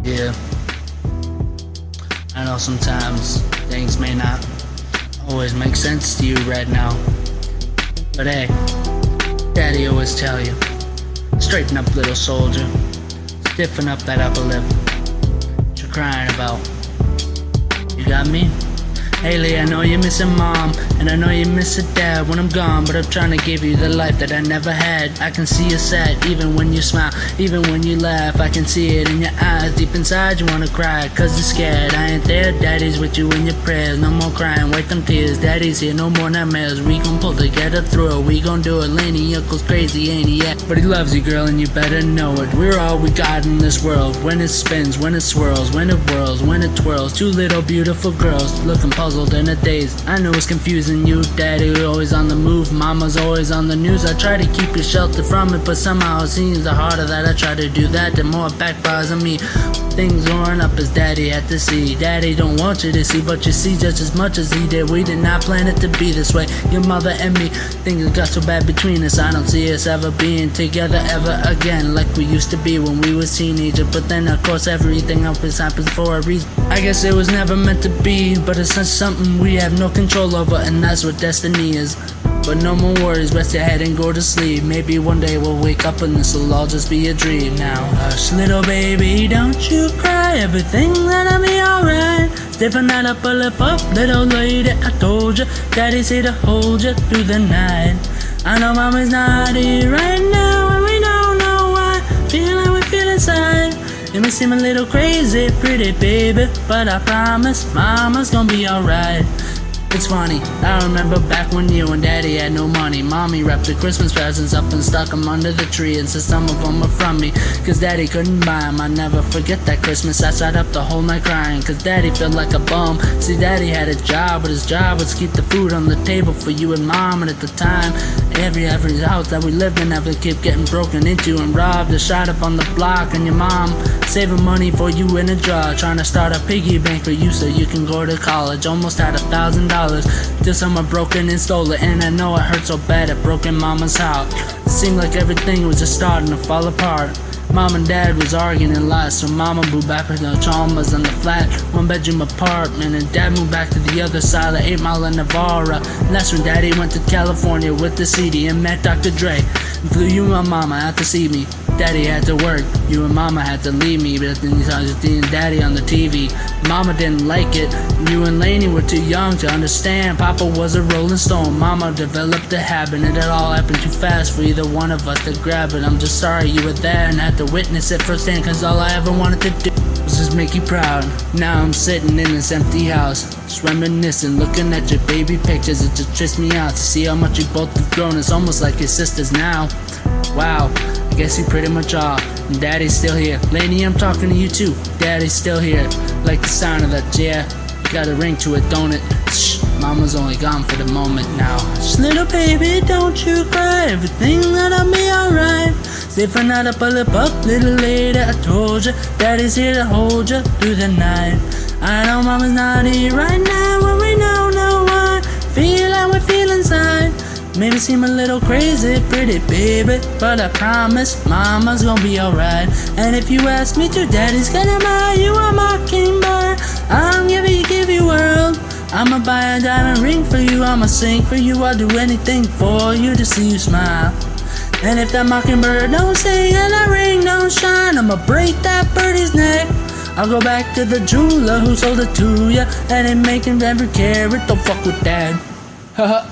Yeah, I know sometimes things may not always make sense to you right now, but hey, Daddy always tell you, straighten up, little soldier, stiffen up that upper lip. What you crying about? You got me? Haley, I know you're missing Mom, and I know you miss your dad when I'm gone, but I'm trying to give you the life that I never had. I can see you sad, even when you smile, even when you laugh. I can see it in your eyes, deep inside you wanna cry, cause you're scared. I ain't there, Daddy's with you in your prayers. No more crying, wipe them tears, Daddy's here, no more nightmares. We gon' pull together through it, we gon' do it. Laney, Uncle's crazy, ain't he yet? But he loves you, girl, and you better know it. We're all we got in this world. When it spins, when it swirls, when it whirls, when it twirls. Two little beautiful girls, looking puzzled in a daze. I know it's confusing you, Daddy always on the move, Mama's always on the news. I try to keep you sheltered from it, but somehow it seems the harder that I try to do that, the more it backfires on me. Things growing up as Daddy had to see. Daddy don't want you to see, but you see just as much as he did. We did not plan it to be this way, your mother and me. Things got so bad between us, I don't see us ever being together ever again, like we used to be when we was teenagers. But then of course everything else happens for a reason. I guess it was never meant to be, but it's something we have no control over, and that's what destiny is. But no more worries, rest your head and go to sleep. Maybe one day we'll wake up and this'll all just be a dream. Now hush, little baby, don't you cry, everything's gonna be alright. Stiffen that upper lip up, little lady, I told you, Daddy's here to hold you through the night. I know Mama's not here right now, and we don't know why, feeling we feel inside. It may seem a little crazy, pretty baby, but I promise Mama's gonna be alright. It's funny, I remember back when you and Daddy had no money. Mommy wrapped the Christmas presents up and stuck them under the tree, and said some of them were from me, cause Daddy couldn't buy them. I never forget that Christmas, I sat up the whole night crying, cause Daddy felt like a bum. See, Daddy had a job, but his job was to keep the food on the table for you and Mom. And at the time, every house that we lived in ever kept getting broken into and robbed or shot up on the block. And your mom saving money for you in a jar, trying to start a piggy bank for you so you can go to college. Almost had $1,000 till someone broke in and stole it, and I know it hurt so bad it broke in Mama's heart. It seemed like everything was just starting to fall apart. Mom and Dad was arguing and lies, so Mama moved back with the Chalmers on the flat, one-bedroom apartment, and Dad moved back to the other side of 8 Mile in Navarra. And that's when Daddy went to California with the CD and met Dr. Dre, and flew you and Mama out to see me. Daddy had to work, you and Mama had to leave me, but then you saw and Daddy on the TV. Mama didn't like it, you and Laney were too young to understand. Papa was a rolling stone, Mama developed a habit, and it all happened too fast for either one of us to grab it. I'm just sorry you were there and had to witness it firsthand, cause all I ever wanted to do was just make you proud. Now I'm sitting in this empty house, just reminiscing, looking at your baby pictures. It just trips me out to see how much you both have grown. It's almost like your sisters now. Wow, I guess you pretty much are. And Daddy's still here. Laney, I'm talking to you too. Daddy's still here. Like the sound of that, yeah. Got a ring to it, don't it? Shh, Mama's only gone for the moment now. Shh, little baby, don't you cry, everything's gonna be alright. Stiffen that upper lip up, little lady, I told you, Daddy's here to hold you through the night. I know Mama's not here right now, and we don't know why, feel like we feel inside. Maybe seem a little crazy, pretty baby, but I promise Mama's gonna be alright. And if you ask me to, Daddy's gonna buy you a Mockingbird. I'm gonna give you world. I'ma buy a diamond ring for you, I'ma sing for you, I'll do anything for you to see you smile. And if that Mockingbird don't sing and that ring don't shine, I'ma break that birdie's neck. I'll go back to the jeweler who sold it to ya, and it make him every carat, don't fuck with that. Haha.